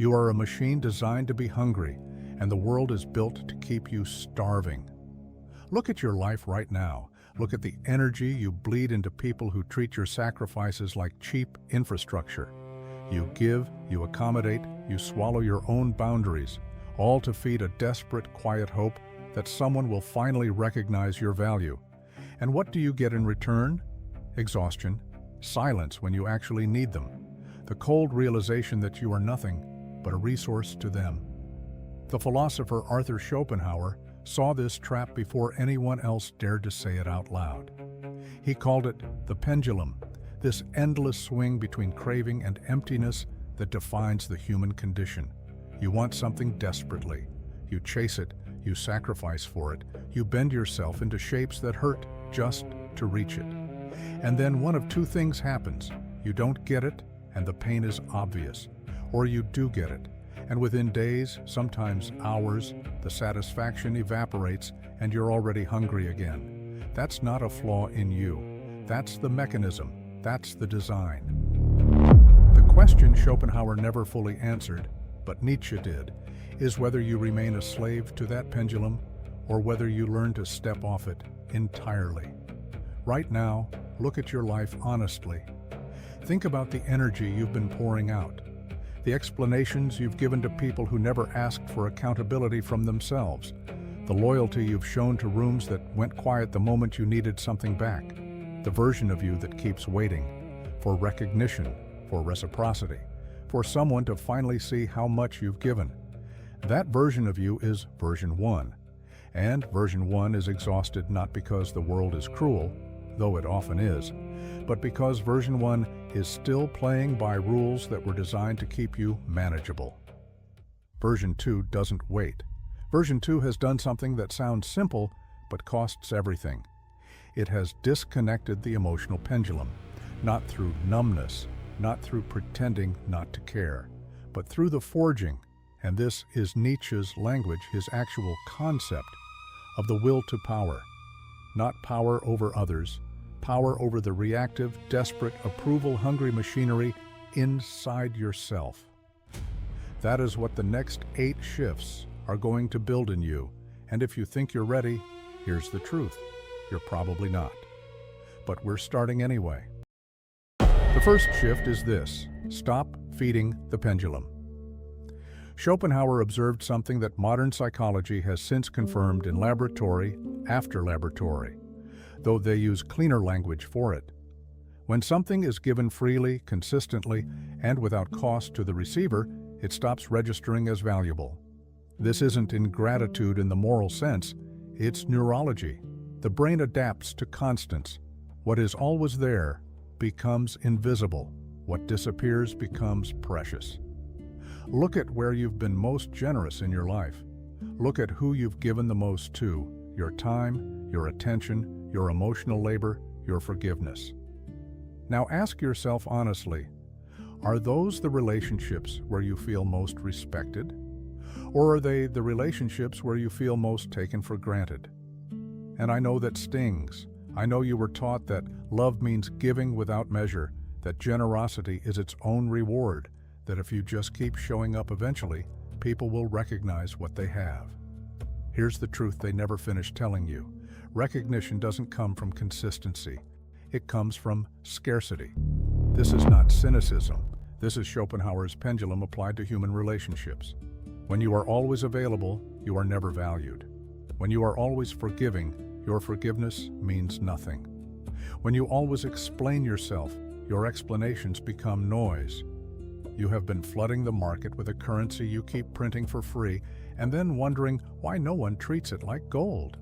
You are a machine designed to be hungry, and the world is built to keep you starving. Look at your life right now. Look at the energy you bleed into people who treat your sacrifices like cheap infrastructure. You give, you accommodate, you swallow your own boundaries, all to feed a desperate, quiet hope that someone will finally recognize your value. And what do you get in return? Exhaustion, silence when you actually need them, the cold realization that you are nothing but a resource to them. The philosopher Arthur Schopenhauer saw this trap before anyone else dared to say it out loud. He called it the pendulum, this endless swing between craving and emptiness that defines the human condition. You want something desperately. You chase it, you sacrifice for it, you bend yourself into shapes that hurt just to reach it. And then one of two things happens. You don't get it, and the pain is obvious. Or you do get it, and within days, sometimes hours, the satisfaction evaporates and you're already hungry again. That's not a flaw in you. That's the mechanism. That's the design. The question Schopenhauer never fully answered, but Nietzsche did, is whether you remain a slave to that pendulum or whether you learn to step off it entirely. Right now, look at your life honestly. Think about the energy you've been pouring out, the explanations you've given to people who never asked for accountability from themselves, the loyalty you've shown to rooms that went quiet the moment you needed something back, the version of you that keeps waiting for recognition, for reciprocity, for someone to finally see how much you've given. That version of you is version 1. And version 1 is exhausted not because the world is cruel, though it often is, but because version 1 is still playing by rules that were designed to keep you manageable. Version 2 doesn't wait. Version 2 has done something that sounds simple, but costs everything. It has disconnected the emotional pendulum, not through numbness, not through pretending not to care, but through the forging, and this is Nietzsche's language, his actual concept, of the will to power. Not power over others, power over the reactive, desperate, approval-hungry machinery inside yourself. That is what the next 8 shifts are going to build in you, and if you think you're ready, here's the truth. You're probably not. But we're starting anyway. The first shift is this: stop feeding the pendulum. Schopenhauer observed something that modern psychology has since confirmed in laboratory after laboratory, though they use cleaner language for it. When something is given freely, consistently, and without cost to the receiver, it stops registering as valuable. This isn't ingratitude in the moral sense, it's neurology. The brain adapts to constants. What is always there becomes invisible. What disappears becomes precious. Look at where you've been most generous in your life. Look at who you've given the most to: your time, your attention, your emotional labor, your forgiveness. Now ask yourself honestly, are those the relationships where you feel most respected? Or are they the relationships where you feel most taken for granted? And I know that stings. I know you were taught that love means giving without measure, that generosity is its own reward, that if you just keep showing up eventually, people will recognize what they have. Here's the truth they never finish telling you. Recognition doesn't come from consistency. It comes from scarcity. This is not cynicism. This is Schopenhauer's pendulum applied to human relationships. When you are always available, you are never valued. When you are always forgiving, your forgiveness means nothing. When you always explain yourself, your explanations become noise. You have been flooding the market with a currency you keep printing for free and then wondering why no one treats it like gold.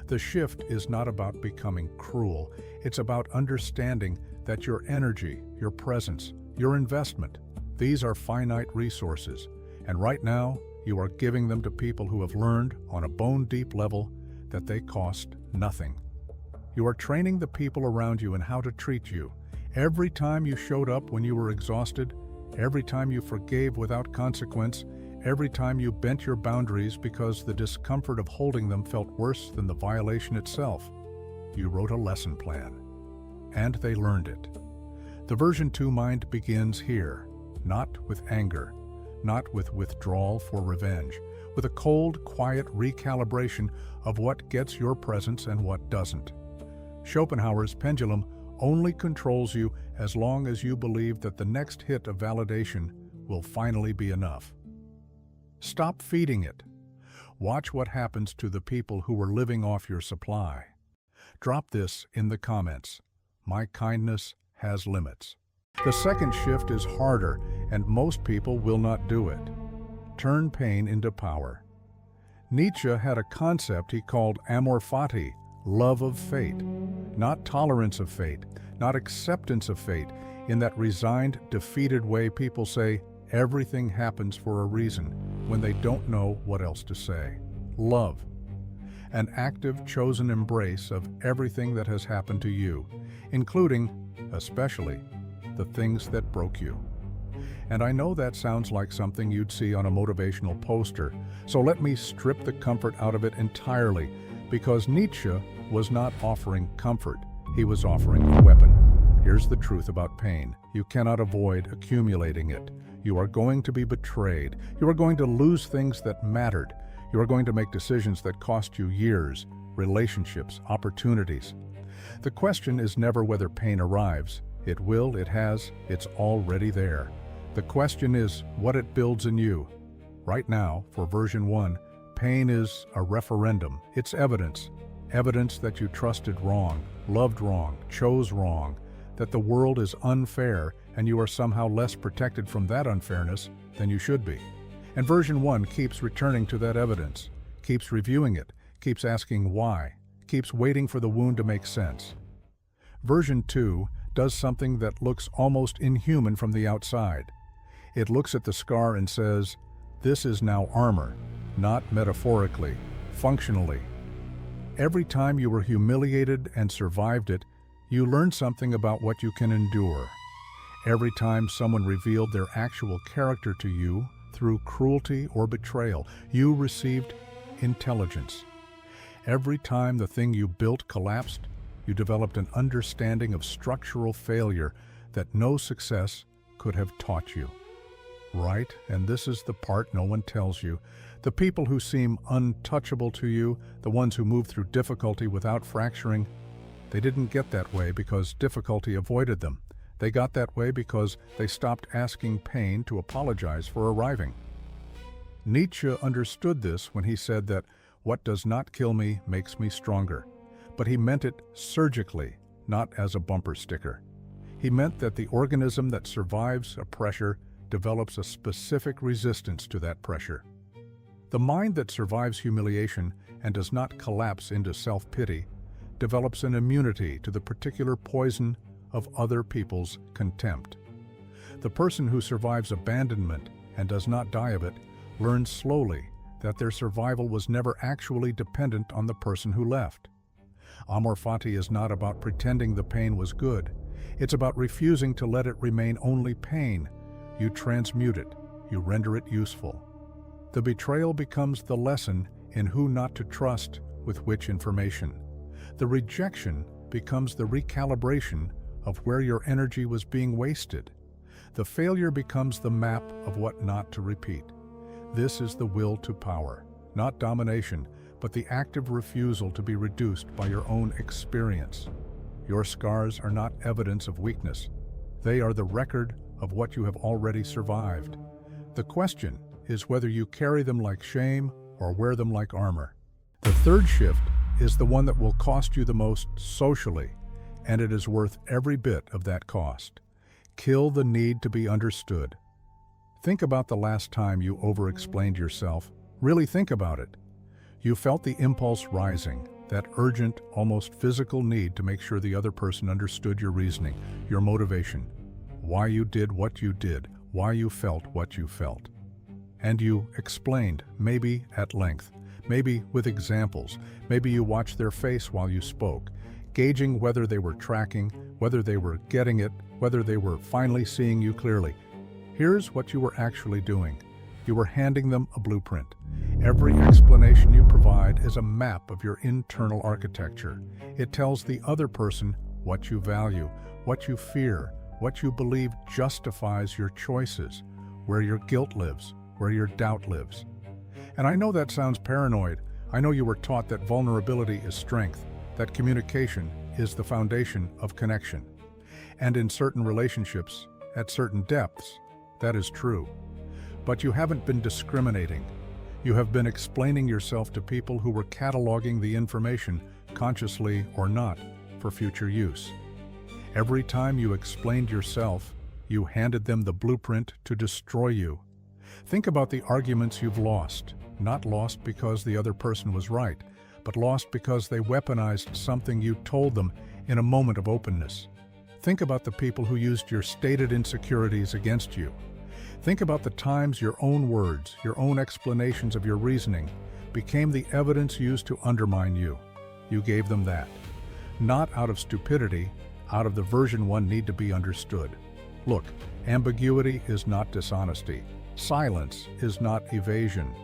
The shift is not about becoming cruel. It's about understanding that your energy, your presence, your investment, these are finite resources. And right now, you are giving them to people who have learned on a bone-deep level that they cost nothing. You are training the people around you in how to treat you. Every time you showed up when you were exhausted, every time you forgave without consequence, every time you bent your boundaries because the discomfort of holding them felt worse than the violation itself, you wrote a lesson plan. And they learned it. The version 2 mind begins here, not with anger, not with withdrawal for revenge, with a cold, quiet recalibration of what gets your presence and what doesn't. Schopenhauer's pendulum only controls you as long as you believe that the next hit of validation will finally be enough. Stop feeding it. Watch what happens to the people who are living off your supply. Drop this in the comments. My kindness has limits. The second shift is harder, and most people will not do it. Turn pain into power. Nietzsche had a concept he called amor fati, love of fate. Not tolerance of fate, not acceptance of fate. In that resigned, defeated way people say, everything happens for a reason, when they don't know what else to say. Love. An active, chosen embrace of everything that has happened to you, including, especially, the things that broke you. And I know that sounds like something you'd see on a motivational poster, so let me strip the comfort out of it entirely, because Nietzsche was not offering comfort, he was offering a weapon. Here's the truth about pain. You cannot avoid accumulating it. You are going to be betrayed. You are going to lose things that mattered. You are going to make decisions that cost you years, relationships, opportunities. The question is never whether pain arrives. It will, it has, it's already there. The question is what it builds in you. Right now, for version 1, pain is a referendum. It's evidence. Evidence that you trusted wrong, loved wrong, chose wrong, that the world is unfair and you are somehow less protected from that unfairness than you should be. And version 1 keeps returning to that evidence, keeps reviewing it, keeps asking why, keeps waiting for the wound to make sense. Version 2 does something that looks almost inhuman from the outside. It looks at the scar and says, this is now armor, not metaphorically, functionally. Every time you were humiliated and survived it, you learned something about what you can endure. Every time someone revealed their actual character to you through cruelty or betrayal, you received intelligence. Every time the thing you built collapsed, you developed an understanding of structural failure that no success could have taught you. Right, and this is the part no one tells you. The people who seem untouchable to you, the ones who move through difficulty without fracturing, they didn't get that way because difficulty avoided them. They got that way because they stopped asking pain to apologize for arriving. Nietzsche understood this when he said that what does not kill me makes me stronger. But he meant it surgically, not as a bumper sticker. He meant that the organism that survives a pressure develops a specific resistance to that pressure. The mind that survives humiliation and does not collapse into self-pity develops an immunity to the particular poison of other people's contempt. The person who survives abandonment and does not die of it learns slowly that their survival was never actually dependent on the person who left. Amor fati is not about pretending the pain was good. It's about refusing to let it remain only pain. You transmute it. You render it useful. The betrayal becomes the lesson in who not to trust with which information. The rejection becomes the recalibration of where your energy was being wasted. The failure becomes the map of what not to repeat. This is the will to power, not domination, but the active refusal to be reduced by your own experience. Your scars are not evidence of weakness. They are the record of what you have already survived. The question is whether you carry them like shame or wear them like armor. The third shift is the one that will cost you the most socially, and it is worth every bit of that cost. Kill the need to be understood. Think about the last time you over-explained yourself. Really think about it. You felt the impulse rising, that urgent, almost physical need to make sure the other person understood your reasoning, your motivation, why you did what you did, why you felt what you felt. And you explained, maybe at length, maybe with examples, maybe you watched their face while you spoke, gauging whether they were tracking, whether they were getting it, whether they were finally seeing you clearly. Here's what you were actually doing. You were handing them a blueprint. Every explanation you provide is a map of your internal architecture. It tells the other person what you value, what you fear, what you believe justifies your choices, where your guilt lives, where your doubt lives. And I know that sounds paranoid. I know you were taught that vulnerability is strength, that communication is the foundation of connection. And in certain relationships, at certain depths, that is true. But you haven't been discriminating. You have been explaining yourself to people who were cataloging the information, consciously or not, for future use. Every time you explained yourself, you handed them the blueprint to destroy you. Think about the arguments you've lost, not lost because the other person was right, but lost because they weaponized something you told them in a moment of openness. Think about the people who used your stated insecurities against you. Think about the times your own words, your own explanations of your reasoning, became the evidence used to undermine you. You gave them that. Not out of stupidity, out of the version one need to be understood. Look, ambiguity is not dishonesty. Silence is not evasion.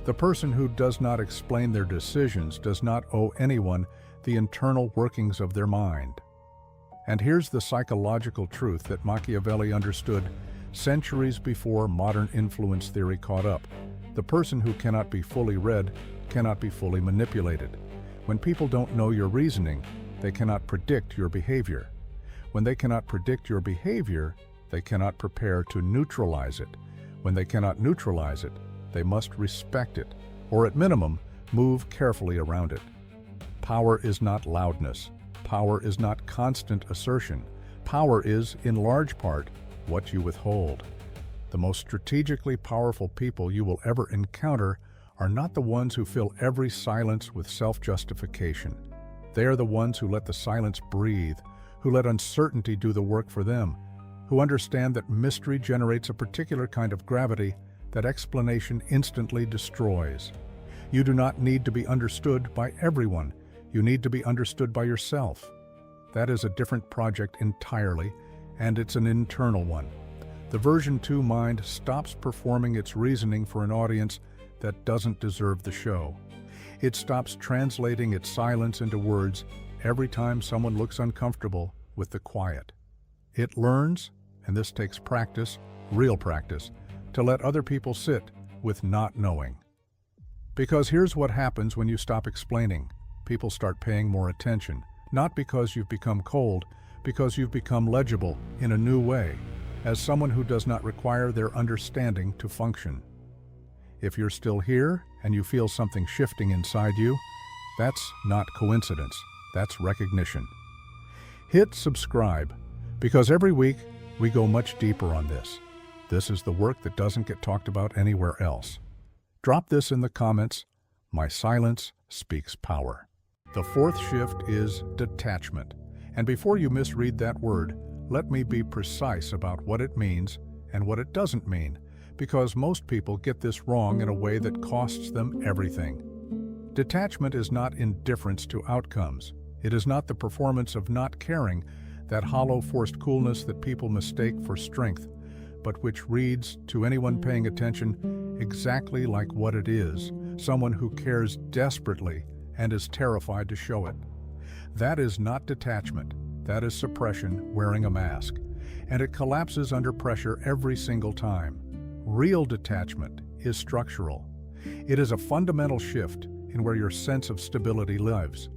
The person who does not explain their decisions does not owe anyone the internal workings of their mind. And here's the psychological truth that Machiavelli understood centuries before modern influence theory caught up. The person who cannot be fully read cannot be fully manipulated. When people don't know your reasoning, they cannot predict your behavior. When they cannot predict your behavior, they cannot prepare to neutralize it. When they cannot neutralize it, they must respect it, or at minimum, move carefully around it. Power is not loudness. Power is not constant assertion. Power is, in large part, what you withhold. The most strategically powerful people you will ever encounter are not the ones who fill every silence with self-justification. They are the ones who let the silence breathe, who let uncertainty do the work for them, who understand that mystery generates a particular kind of gravity that explanation instantly destroys. You do not need to be understood by everyone. You need to be understood by yourself. That is a different project entirely, and it's an internal one. The version 2 mind stops performing its reasoning for an audience that doesn't deserve the show. It stops translating its silence into words every time someone looks uncomfortable with the quiet. It learns, and this takes practice, real practice, to let other people sit with not knowing. Because here's what happens when you stop explaining. People start paying more attention, not because you've become cold, because you've become legible in a new way, as someone who does not require their understanding to function. If you're still here and you feel something shifting inside you, that's not coincidence, that's recognition. Hit subscribe, because every week we go much deeper on this. This is the work that doesn't get talked about anywhere else. Drop this in the comments. My silence speaks power. The fourth shift is detachment. And before you misread that word, let me be precise about what it means and what it doesn't mean, because most people get this wrong in a way that costs them everything. Detachment is not indifference to outcomes. It is not the performance of not caring, that hollow forced coolness that people mistake for strength, but which reads, to anyone paying attention, exactly like what it is, someone who cares desperately and is terrified to show it. That is not detachment. That is suppression wearing a mask, and it collapses under pressure every single time. Real detachment is structural. It is a fundamental shift in where your sense of stability lives.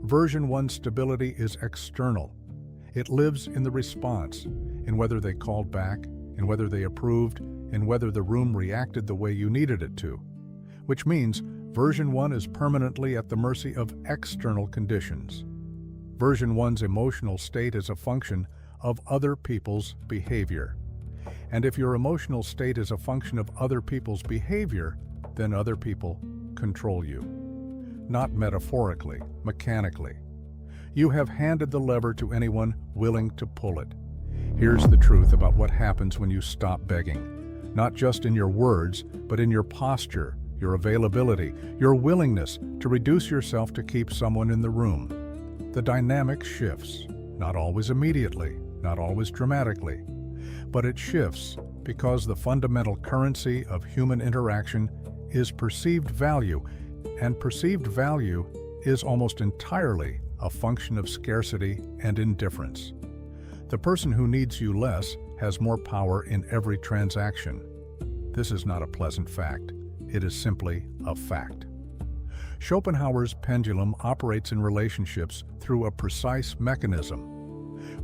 Version 1 stability is external. It lives in the response, in whether they called back, in whether they approved, in whether the room reacted the way you needed it to. Which means version 1 is permanently at the mercy of external conditions. Version 1's emotional state is a function of other people's behavior. And if your emotional state is a function of other people's behavior, then other people control you. Not metaphorically, mechanically. You have handed the lever to anyone willing to pull it. Here's the truth about what happens when you stop begging. Not just in your words, but in your posture, your availability, your willingness to reduce yourself to keep someone in the room. The dynamic shifts, not always immediately, not always dramatically, but it shifts because the fundamental currency of human interaction is perceived value, and perceived value is almost entirely a function of scarcity and indifference. The person who needs you less has more power in every transaction. This is not a pleasant fact. It is simply a fact. Schopenhauer's pendulum operates in relationships through a precise mechanism.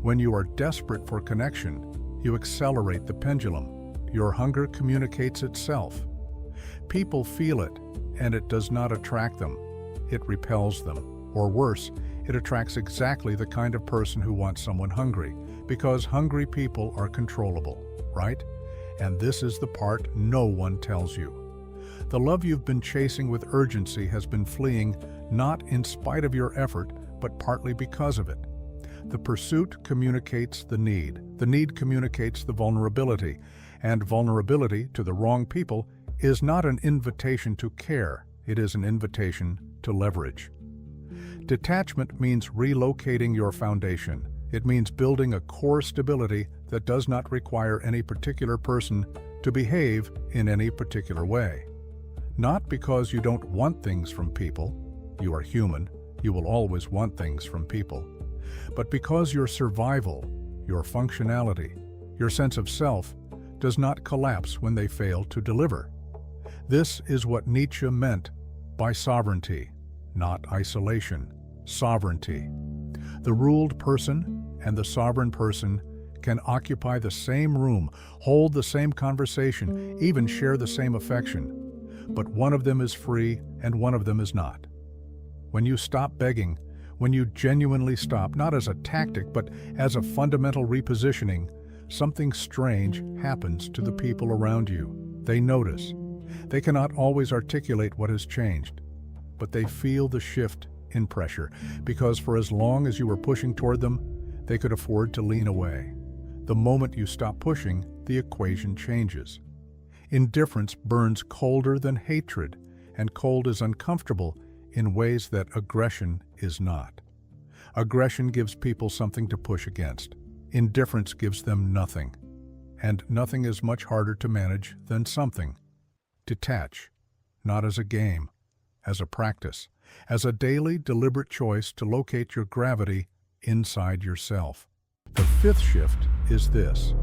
When you are desperate for connection, you accelerate the pendulum. Your hunger communicates itself. People feel it, and it does not attract them. It repels them. Or worse, it attracts exactly the kind of person who wants someone hungry, because hungry people are controllable, right? And this is the part no one tells you. The love you've been chasing with urgency has been fleeing, not in spite of your effort, but partly because of it. The pursuit communicates the need communicates the vulnerability, and vulnerability to the wrong people is not an invitation to care, it is an invitation to leverage. Detachment means relocating your foundation. It means building a core stability that does not require any particular person to behave in any particular way. Not because you don't want things from people, you are human, you will always want things from people, but because your survival, your functionality, your sense of self does not collapse when they fail to deliver. This is what Nietzsche meant by sovereignty, not isolation, sovereignty. The ruled person and the sovereign person can occupy the same room, hold the same conversation, even share the same affection. But one of them is free and one of them is not. When you stop begging, when you genuinely stop, not as a tactic, but as a fundamental repositioning, something strange happens to the people around you. They notice. They cannot always articulate what has changed, but they feel the shift in pressure, because for as long as you were pushing toward them, they could afford to lean away. The moment you stop pushing, the equation changes. Indifference burns colder than hatred, and cold is uncomfortable in ways that aggression is not. Aggression gives people something to push against. Indifference gives them nothing. And nothing is much harder to manage than something. Detach, not as a game, as a practice, as a daily, deliberate choice to locate your gravity inside yourself. The fifth shift is this: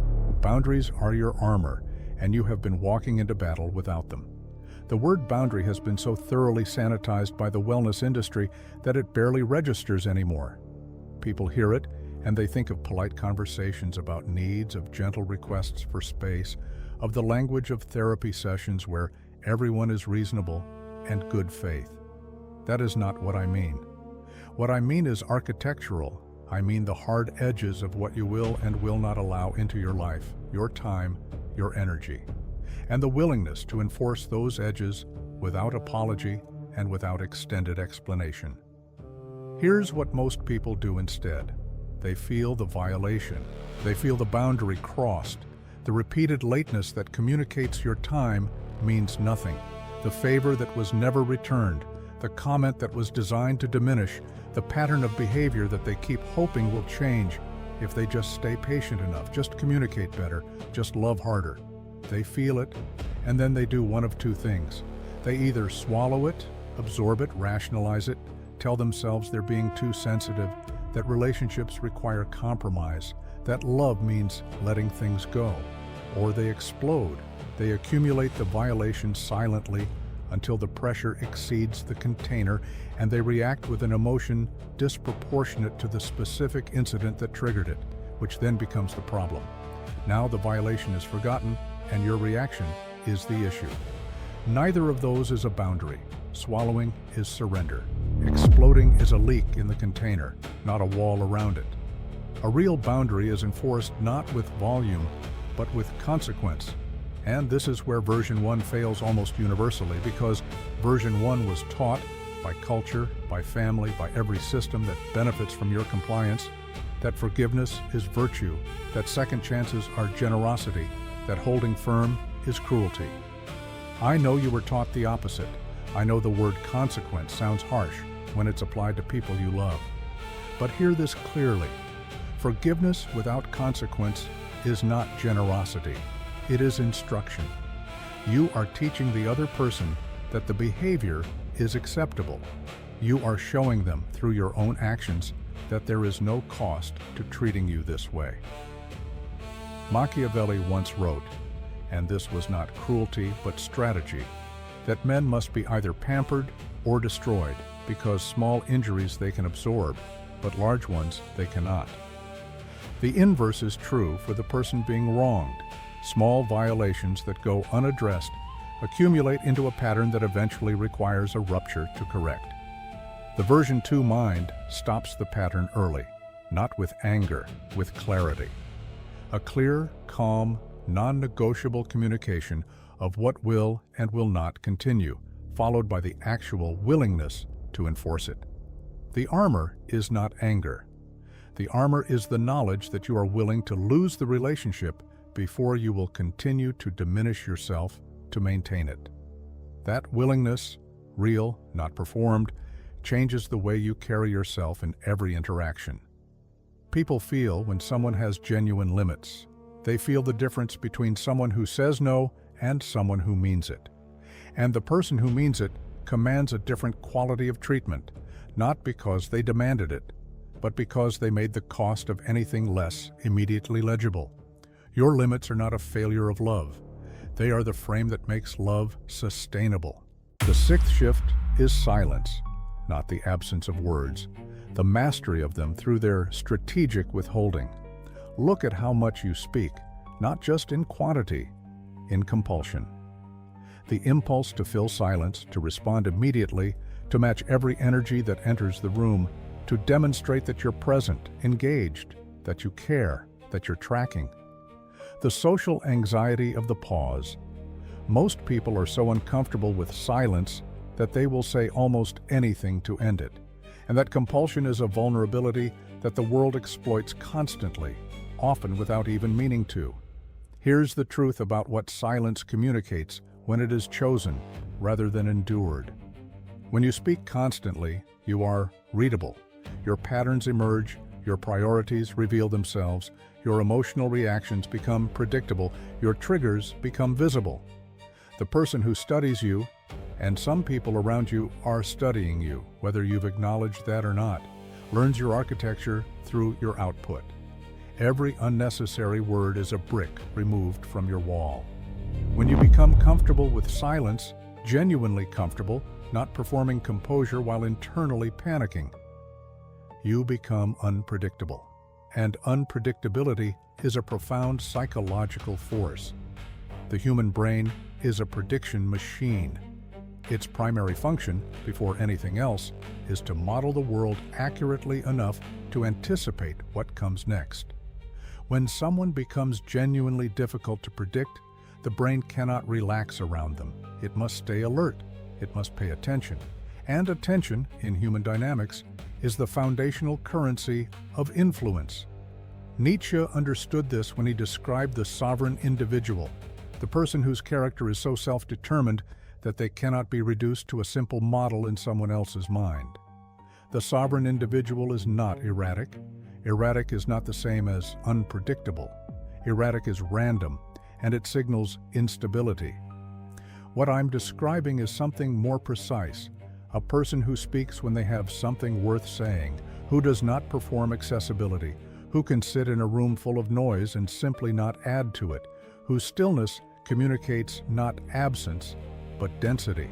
boundaries are your armor, and you have been walking into battle without them. The word boundary has been so thoroughly sanitized by the wellness industry that it barely registers anymore. People hear it, and they think of polite conversations about needs, of gentle requests for space, of the language of therapy sessions where everyone is reasonable and good faith. That is not what I mean. What I mean is architectural. I mean the hard edges of what you will and will not allow into your life, your time, your energy, and the willingness to enforce those edges without apology and without extended explanation. Here's what most people do instead. They feel the violation. They feel the boundary crossed. The repeated lateness that communicates your time means nothing. The favor that was never returned, the comment that was designed to diminish, the pattern of behavior that they keep hoping will change if they just stay patient enough, just communicate better, just love harder. They feel it, and then they do one of two things. They either swallow it, absorb it, rationalize it, tell themselves they're being too sensitive, that relationships require compromise, that love means letting things go, or they explode. They accumulate the violation silently until the pressure exceeds the container, and they react with an emotion disproportionate to the specific incident that triggered it, which then becomes the problem. Now the violation is forgotten, and your reaction is the issue. Neither of those is a boundary. Swallowing is surrender. Exploding is a leak in the container, not a wall around it. A real boundary is enforced not with volume, but with consequence. And this is where version 1 fails almost universally, because version 1 was taught by culture, by family, by every system that benefits from your compliance, that forgiveness is virtue, that second chances are generosity, that holding firm is cruelty. I know you were taught the opposite. I know the word consequence sounds harsh when it's applied to people you love. But hear this clearly. Forgiveness without consequence is not generosity. It is instruction. You are teaching the other person that the behavior is acceptable. You are showing them through your own actions that there is no cost to treating you this way. Machiavelli once wrote, and this was not cruelty but strategy, that men must be either pampered or destroyed, because small injuries they can absorb, but large ones they cannot. The inverse is true for the person being wronged. Small violations that go unaddressed accumulate into a pattern that eventually requires a rupture to correct. The version 2 mind stops the pattern early, not with anger, with clarity. A clear, calm, non-negotiable communication of what will and will not continue, followed by the actual willingness to enforce it. The armor is not anger. The armor is the knowledge that you are willing to lose the relationship before you will continue to diminish yourself to maintain it. That willingness, real, not performed, changes the way you carry yourself in every interaction. People feel when someone has genuine limits. They feel the difference between someone who says no and someone who means it. And the person who means it commands a different quality of treatment, not because they demanded it, but because they made the cost of anything less immediately legible. Your limits are not a failure of love. They are the frame that makes love sustainable. The sixth shift is silence, not the absence of words, the mastery of them through their strategic withholding. Look at how much you speak, not just in quantity, in compulsion. The impulse to fill silence, to respond immediately, to match every energy that enters the room, to demonstrate that you're present, engaged, that you care, that you're tracking. The social anxiety of the pause. Most people are so uncomfortable with silence that they will say almost anything to end it. And that compulsion is a vulnerability that the world exploits constantly, often without even meaning to. Here's the truth about what silence communicates when it is chosen rather than endured. When you speak constantly, you are readable. Your patterns emerge, your priorities reveal themselves, your emotional reactions become predictable, your triggers become visible. The person who studies you, and some people around you are studying you, whether you've acknowledged that or not, learns your architecture through your output. Every unnecessary word is a brick removed from your wall. When you become comfortable with silence, genuinely comfortable, not performing composure while internally panicking, you become unpredictable. And unpredictability is a profound psychological force. The human brain is a prediction machine. Its primary function, before anything else, is to model the world accurately enough to anticipate what comes next. When someone becomes genuinely difficult to predict, the brain cannot relax around them. It must stay alert. It must pay attention. And attention, in human dynamics, is the foundational currency of influence. Nietzsche understood this when he described the sovereign individual, the person whose character is so self-determined that they cannot be reduced to a simple model in someone else's mind. The sovereign individual is not erratic. Erratic is not the same as unpredictable. Erratic is random, and it signals instability. What I'm describing is something more precise, a person who speaks when they have something worth saying, who does not perform accessibility, who can sit in a room full of noise and simply not add to it, whose stillness communicates not absence, but density.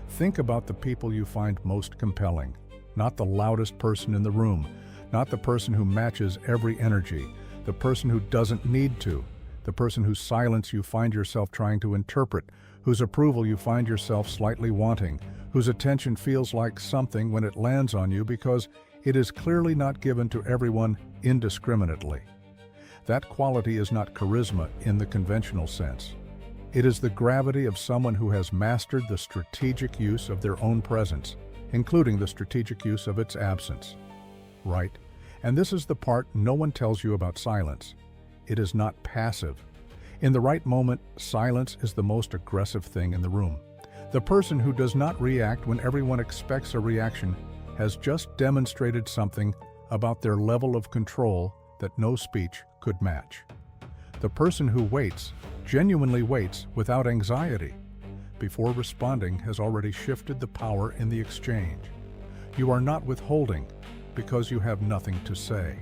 Think about the people you find most compelling, not the loudest person in the room, not the person who matches every energy, the person who doesn't need to, the person whose silence you find yourself trying to interpret, whose approval you find yourself slightly wanting, whose attention feels like something when it lands on you because it is clearly not given to everyone indiscriminately. That quality is not charisma in the conventional sense. It is the gravity of someone who has mastered the strategic use of their own presence, including the strategic use of its absence. Right? And this is the part no one tells you about silence. It is not passive. In the right moment, silence is the most aggressive thing in the room. The person who does not react when everyone expects a reaction has just demonstrated something about their level of control that no speech could match. The person who waits, genuinely waits without anxiety, before responding has already shifted the power in the exchange. You are not withholding, because you have nothing to say.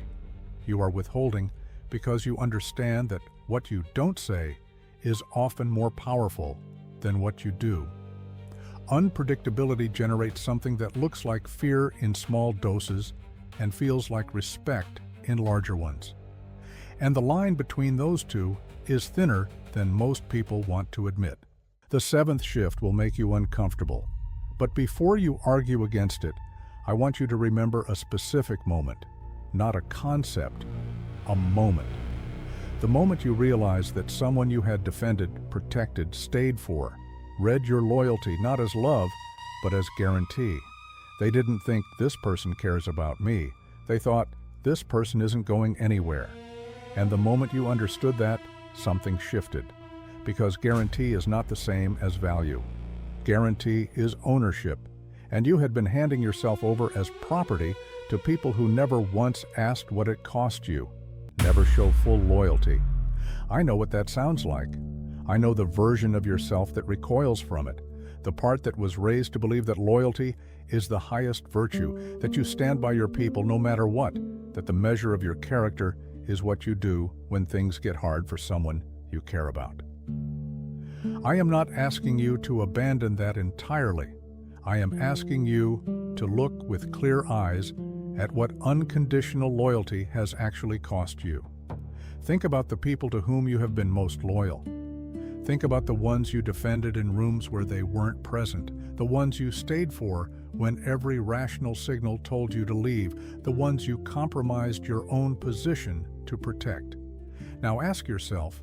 You are withholding because you understand that what you don't say is often more powerful than what you do. Unpredictability generates something that looks like fear in small doses and feels like respect in larger ones. And the line between those two is thinner than most people want to admit. The seventh shift will make you uncomfortable, but before you argue against it, I want you to remember a specific moment, not a concept, a moment. The moment you realized that someone you had defended, protected, stayed for, read your loyalty not as love, but as guarantee. They didn't think, this person cares about me. They thought, this person isn't going anywhere. And the moment you understood that, something shifted. Because guarantee is not the same as value. Guarantee is ownership. And you had been handing yourself over as property to people who never once asked what it cost you, never show full loyalty. I know what that sounds like. I know the version of yourself that recoils from it, the part that was raised to believe that loyalty is the highest virtue, that you stand by your people no matter what, that the measure of your character is what you do when things get hard for someone you care about. I am not asking you to abandon that entirely. I am asking you to look with clear eyes at what unconditional loyalty has actually cost you. Think about the people to whom you have been most loyal. Think about the ones you defended in rooms where they weren't present, the ones you stayed for when every rational signal told you to leave, the ones you compromised your own position to protect. Now ask yourself,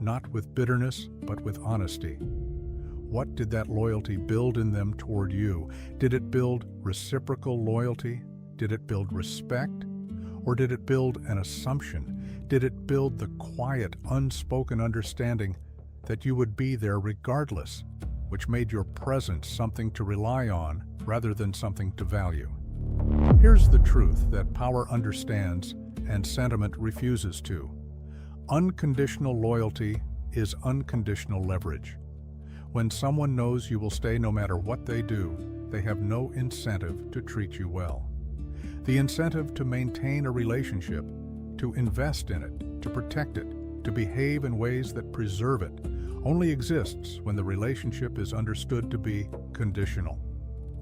not with bitterness, but with honesty, what did that loyalty build in them toward you? Did it build reciprocal loyalty? Did it build respect? Or did it build an assumption? Did it build the quiet, unspoken understanding that you would be there regardless, which made your presence something to rely on rather than something to value? Here's the truth that power understands and sentiment refuses to. Unconditional loyalty is unconditional leverage. When someone knows you will stay no matter what they do, they have no incentive to treat you well. The incentive to maintain a relationship, to invest in it, to protect it, to behave in ways that preserve it, only exists when the relationship is understood to be conditional.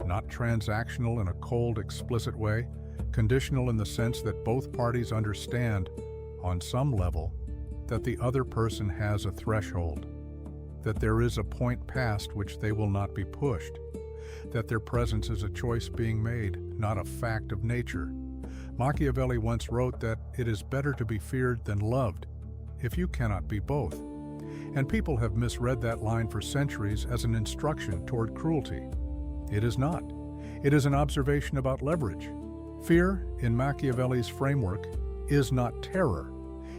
Not transactional in a cold, explicit way, conditional in the sense that both parties understand, on some level, that the other person has a threshold, that there is a point past which they will not be pushed, that their presence is a choice being made, not a fact of nature. Machiavelli once wrote that it is better to be feared than loved, if you cannot be both. And people have misread that line for centuries as an instruction toward cruelty. It is not. It is an observation about leverage. Fear, in Machiavelli's framework, is not terror.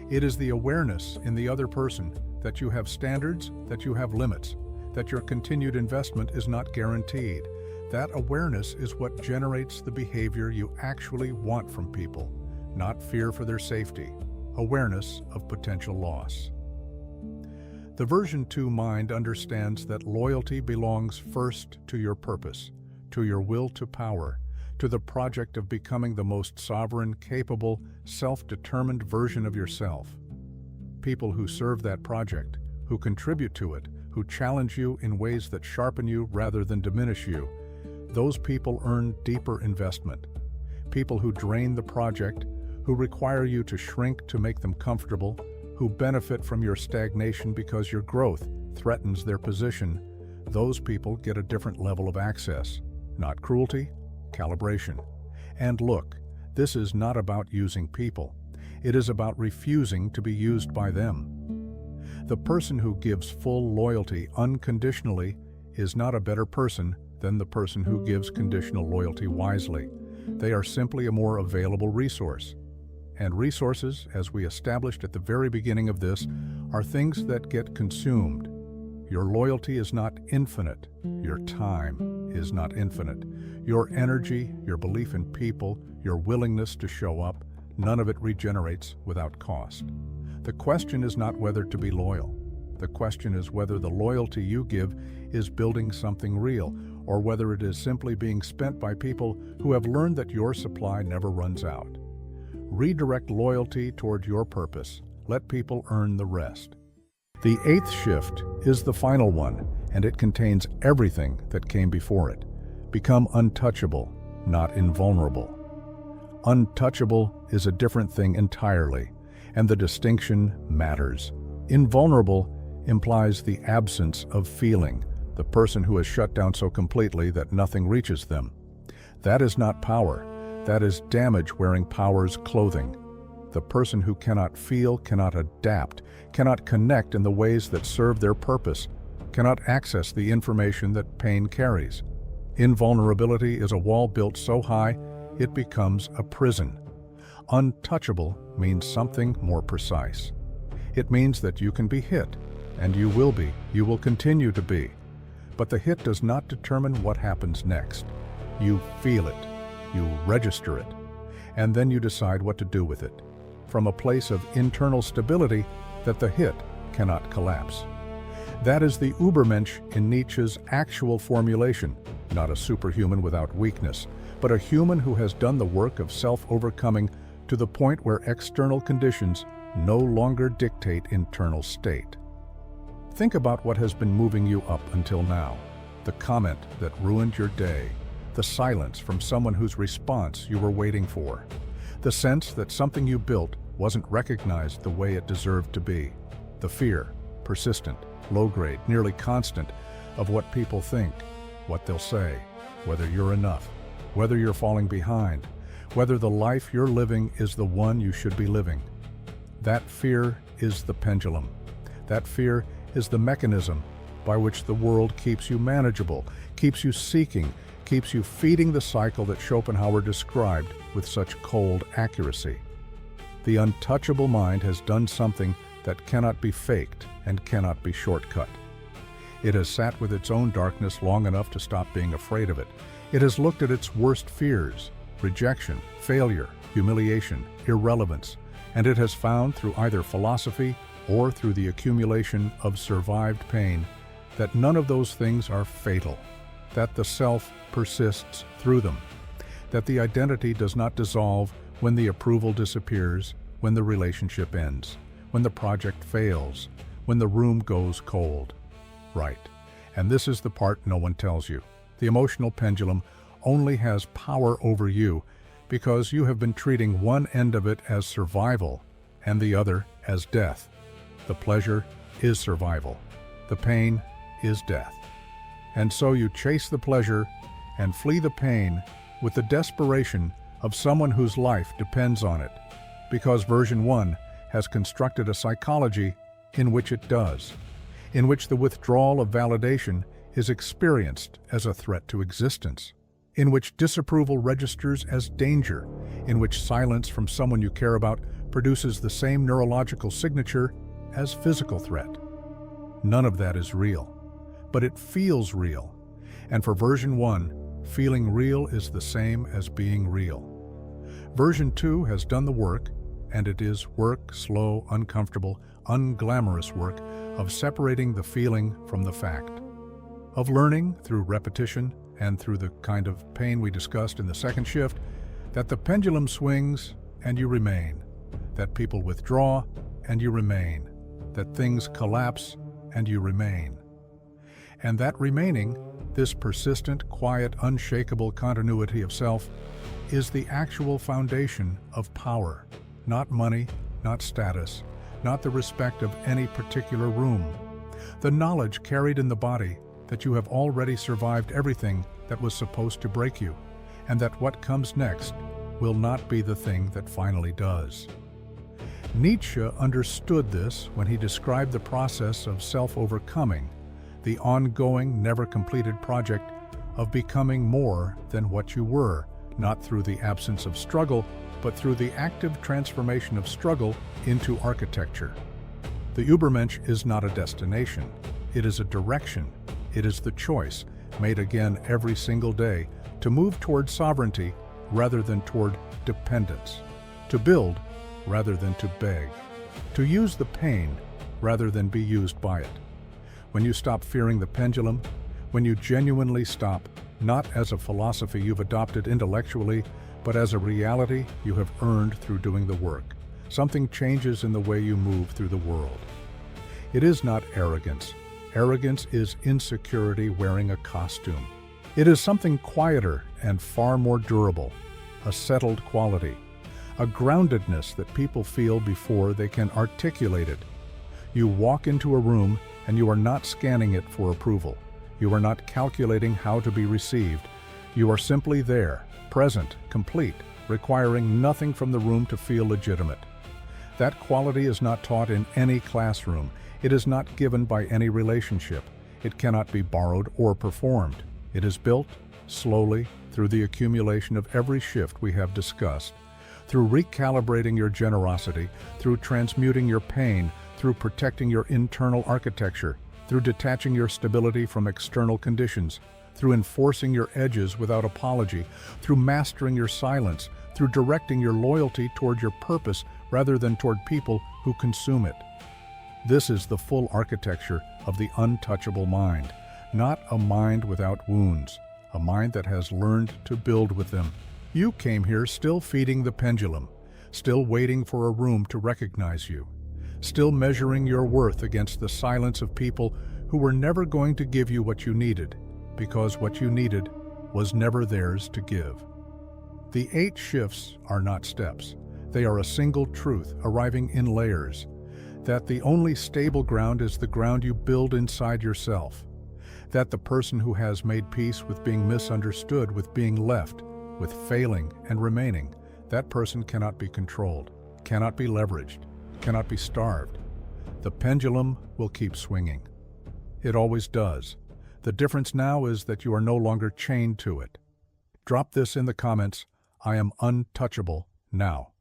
It is the awareness in the other person that you have standards, that you have limits, that your continued investment is not guaranteed. That awareness is what generates the behavior you actually want from people, not fear for their safety, awareness of potential loss. The version 2 mind understands that loyalty belongs first to your purpose, to your will to power, to the project of becoming the most sovereign, capable, self-determined version of yourself. People who serve that project, who contribute to it, who challenge you in ways that sharpen you rather than diminish you, those people earn deeper investment. People who drain the project, who require you to shrink to make them comfortable, who benefit from your stagnation because your growth threatens their position, those people get a different level of access. Not cruelty, calibration. And look, this is not about using people. It is about refusing to be used by them. The person who gives full loyalty unconditionally is not a better person than the person who gives conditional loyalty wisely. They are simply a more available resource. And resources, as we established at the very beginning of this, are things that get consumed. Your loyalty is not infinite. Your time is not infinite. Your energy, your belief in people, your willingness to show up, none of it regenerates without cost. The question is not whether to be loyal. The question is whether the loyalty you give is building something real, or whether it is simply being spent by people who have learned that your supply never runs out. Redirect loyalty toward your purpose. Let people earn the rest. The eighth shift is the final one, and it contains everything that came before it. Become untouchable, not invulnerable. Untouchable is a different thing entirely, and the distinction matters. Invulnerable implies the absence of feeling, the person who is shut down so completely that nothing reaches them. That is not power. That is damage wearing power's clothing. The person who cannot feel, cannot adapt, cannot connect in the ways that serve their purpose, cannot access the information that pain carries. Invulnerability is a wall built so high it becomes a prison. Untouchable means something more precise. It means that you can be hit, and you will continue to be. But the hit does not determine what happens next. You feel it, you register it, and then you decide what to do with it, from a place of internal stability that the hit cannot collapse. That is the Übermensch in Nietzsche's actual formulation, not a superhuman without weakness, but a human who has done the work of self-overcoming to the point where external conditions no longer dictate internal state. Think about what has been moving you up until now. The comment that ruined your day, the silence from someone whose response you were waiting for, the sense that something you built wasn't recognized the way it deserved to be, the fear, persistent, low-grade, nearly constant, of what people think, what they'll say, whether you're enough, whether you're falling behind, whether the life you're living is the one you should be living. That fear is the pendulum. That fear is the mechanism by which the world keeps you manageable, keeps you seeking, keeps you feeding the cycle that Schopenhauer described with such cold accuracy. The untouchable mind has done something that cannot be faked and cannot be shortcut. It has sat with its own darkness long enough to stop being afraid of it. It has looked at its worst fears, rejection, failure, humiliation, irrelevance, and it has found through either philosophy or through the accumulation of survived pain that none of those things are fatal, that the self persists through them, that the identity does not dissolve when the approval disappears, when the relationship ends, when the project fails, when the room goes cold. Right. And this is the part no one tells you. The emotional pendulum only has power over you because you have been treating one end of it as survival and the other as death. The pleasure is survival. The pain is death. And so you chase the pleasure and flee the pain with the desperation of someone whose life depends on it, because version 1 has constructed a psychology in which it does, in which the withdrawal of validation is experienced as a threat to existence, in which disapproval registers as danger, in which silence from someone you care about produces the same neurological signature as physical threat. None of that is real, but it feels real. And for version 1, feeling real is the same as being real. Version 2 has done the work, and it is work, slow, uncomfortable, unglamorous work of separating the feeling from the fact, of learning through repetition and through the kind of pain we discussed in the second shift, that the pendulum swings and you remain, that people withdraw and you remain, that things collapse and you remain. And that remaining, this persistent, quiet, unshakable continuity of self, is the actual foundation of power, not money, not status, not the respect of any particular room. The knowledge carried in the body that you have already survived everything that was supposed to break you, and that what comes next will not be the thing that finally does. Nietzsche understood this when he described the process of self-overcoming, the ongoing, never-completed project of becoming more than what you were, not through the absence of struggle, but through the active transformation of struggle into architecture. The Übermensch is not a destination. It is a direction. It is the choice, made again every single day, to move toward sovereignty rather than toward dependence, to build rather than to beg, to use the pain rather than be used by it. When you stop fearing the pendulum, when you genuinely stop, not as a philosophy you've adopted intellectually, but as a reality you have earned through doing the work. Something changes in the way you move through the world. It is not arrogance. Arrogance is insecurity wearing a costume. It is something quieter and far more durable, a settled quality, a groundedness that people feel before they can articulate it. You walk into a room and you are not scanning it for approval. You are not calculating how to be received. You are simply there, present, complete, requiring nothing from the room to feel legitimate. That quality is not taught in any classroom. It is not given by any relationship. It cannot be borrowed or performed. It is built, slowly, through the accumulation of every shift we have discussed, through recalibrating your generosity, through transmuting your pain, through protecting your internal architecture, through detaching your stability from external conditions, through enforcing your edges without apology, through mastering your silence, through directing your loyalty toward your purpose rather than toward people who consume it. This is the full architecture of the untouchable mind, not a mind without wounds, a mind that has learned to build with them. You came here still feeding the pendulum, still waiting for a room to recognize you, still measuring your worth against the silence of people who were never going to give you what you needed, because what you needed was never theirs to give. The 8 shifts are not steps. They are a single truth arriving in layers, that the only stable ground is the ground you build inside yourself, that the person who has made peace with being misunderstood, with being left, with failing and remaining, that person cannot be controlled, cannot be leveraged, cannot be starved. The pendulum will keep swinging. It always does. The difference now is that you are no longer chained to it. Drop this in the comments. I am untouchable now.